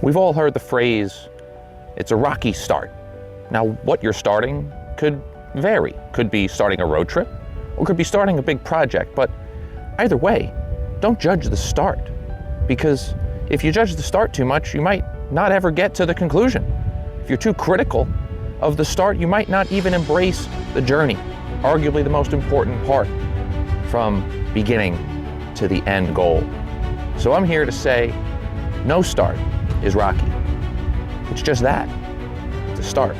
We've all heard the phrase, it's a rocky start. Now, what you're starting could vary. Could be starting a road trip, or could be starting a big project, but either way, don't judge the start. Because if you judge the start too much, you might not ever get to the conclusion. If you're too critical of the start, you might not even embrace the journey, arguably the most important part from beginning to the end goal. So I'm here to say, no start is rocky. It's just that, it's a start.